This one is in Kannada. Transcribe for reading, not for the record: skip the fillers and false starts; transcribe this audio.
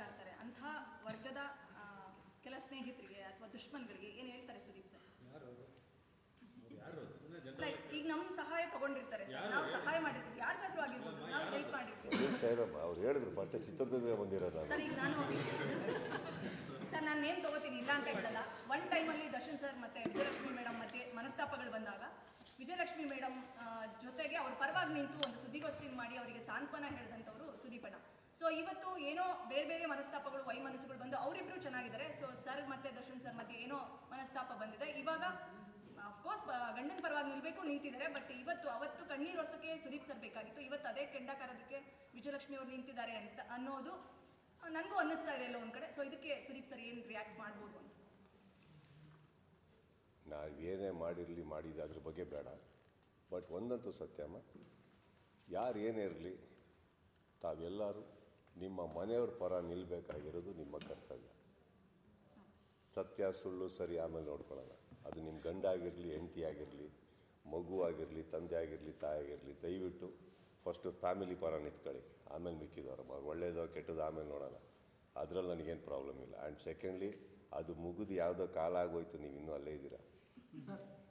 ಕಾರ್ತಾರೆ ಅಂಥ ವರ್ಗದ ಕೆಲ ಸ್ನೇಹಿತರಿಗೆ ಅಥವಾ ದುಶ್ಮನ್ಗಳಿಗೆ ಏನು ಹೇಳ್ತಾರೆ ಸುದೀಪ್ ಸರ್? ಲೈಕ್ ಈಗ ನಮ್ಮ ಸಹಾಯ ತಗೊಂಡಿರ್ತಾರೆ ಸರ್, ನಾವು ಸಹಾಯ ಮಾಡಿರ್ತೀವಿ, ಯಾರಿಗಾದ್ರೂ ಆಗಿರ್ಬೋದು, ನಾವು ಹೆಲ್ಪ್ ಮಾಡಿರ್ತೀವಿ. ಅವ್ರು ಹೇಳಿದ್ರು ಫಸ್ಟ್ ಚಿತ್ರದುರ್ಗ ಬಂದಿರೋದು ಸರ್. ಈಗ ನಾನು ಸರ್ ನಾನು ನೇಮ್ ತಗೋತೀನಿ, ಇಲ್ಲ ಅಂತ ಹೇಳಲ್ಲ. ಒನ್ ಟೈಮಲ್ಲಿ ದರ್ಶನ್ ಸರ್ ಮತ್ತು ವಿಜಯಲಕ್ಷ್ಮಿ ಮೇಡಮ್ ಮಧ್ಯೆ ಮನಸ್ತಾಪಗಳು ಬಂದಾಗ ವಿಜಯಲಕ್ಷ್ಮಿ ಮೇಡಮ್ ಜೊತೆಗೆ ಅವ್ರ ಪರವಾಗಿ ನಿಂತು ಒಂದು ಸುದ್ದಿಗೋಷ್ಠಿ ಮಾಡಿ ಅವರಿಗೆ ಸಾಂತ್ವನ ಹೇಳಿದಂಥವ್ರು ಸುದೀಪಣ್ಣ. ಸೊ ಇವತ್ತು ಏನೋ ಬೇರೆ ಬೇರೆ ಮನಸ್ತಾಪಗಳು ವೈಮನಸ್ಸುಗಳು ಬಂದು ಅವರಿಬ್ಬರು ಚೆನ್ನಾಗಿದ್ದಾರೆ. ಸೊ ಸರ್ ಮತ್ತು ದರ್ಶನ್ ಸರ್ ಮಧ್ಯೆ ಏನೋ ಮನಸ್ತಾಪ ಬಂದಿದೆ. ಇವಾಗ ಅಫ್ಕೋರ್ಸ್ ಗಂಡನ ಪರವಾಗಿ ನಿಲ್ಲಬೇಕು ನಿಂತಿದ್ದಾರೆ. ಬಟ್ ಅವತ್ತು ಕಣ್ಣೀರು ಹೊಸಕ್ಕೆ ಸುದೀಪ್ ಸರ್ ಬೇಕಾಗಿತ್ತು. ಇವತ್ತು ಅದೇ ಕೆಂಡಕಾರದಕ್ಕೆ ವಿಜಯಲಕ್ಷ್ಮಿ ಅವರು ನಿಂತಿದ್ದಾರೆ ಅಂತ ಅನ್ನೋದು ನನಗೂ ಅನ್ನಿಸ್ತಾ ಇದೆ ಎಲ್ಲ ಒಂದು ಕಡೆ. ಸೊ ಇದಕ್ಕೆ ಸುದೀಪ್ ಸರ್ ಏನು ರಿಯಾಕ್ಟ್ ಮಾಡ್ಬೋದು ಅಂತ? ನಾವು ಏನೇ ಮಾಡಿದ ಅದ್ರ ಬಗ್ಗೆ ಬೇಡ. ಬಟ್ ಒಂದಂತೂ ಸತ್ಯಮ್ಮ, ಯಾರು ಏನೇ ಇರಲಿ ತಾವೆಲ್ಲರೂ ನಿಮ್ಮ ಮನೆಯವ್ರ ಪರ ನಿಲ್ಲಬೇಕಾಗಿರೋದು ನಿಮ್ಮ ಕರ್ತವ್ಯ. ಸತ್ಯ ಸುಳ್ಳು ಸರಿ ಆಮೇಲೆ ನೋಡ್ಕೊಳ್ಳೋಣ. ಅದು ನಿಮ್ಮ ಗಂಡ ಆಗಿರಲಿ, ಹೆಂಡತಿ ಆಗಿರಲಿ, ಮಗು ಆಗಿರಲಿ, ತಂದೆ ಆಗಿರಲಿ, ತಾಯಿ ಆಗಿರಲಿ, ದಯವಿಟ್ಟು ಫಸ್ಟು ಫ್ಯಾಮಿಲಿ ಪರ ನಿಂತ್ಕೊಳ್ಳಿ. ಆಮೇಲೆ ಮಿಕ್ಕಿದವ್ರು ಅವ್ರು ಒಳ್ಳೇದೋ ಕೆಟ್ಟದೋ ಆಮೇಲೆ ನೋಡೋಣ. ಅದರಲ್ಲಿ ನನಗೇನು ಪ್ರಾಬ್ಲಮ್ ಇಲ್ಲ. ಆ್ಯಂಡ್ ಸೆಕೆಂಡ್ಲಿ ಅದು ಮುಗಿದು ಯಾವುದೋ ಕಾಲ ಆಗೋಯ್ತು, ನೀವು ಇನ್ನೂ ಅಲ್ಲೇ ಇದ್ದೀರಾ.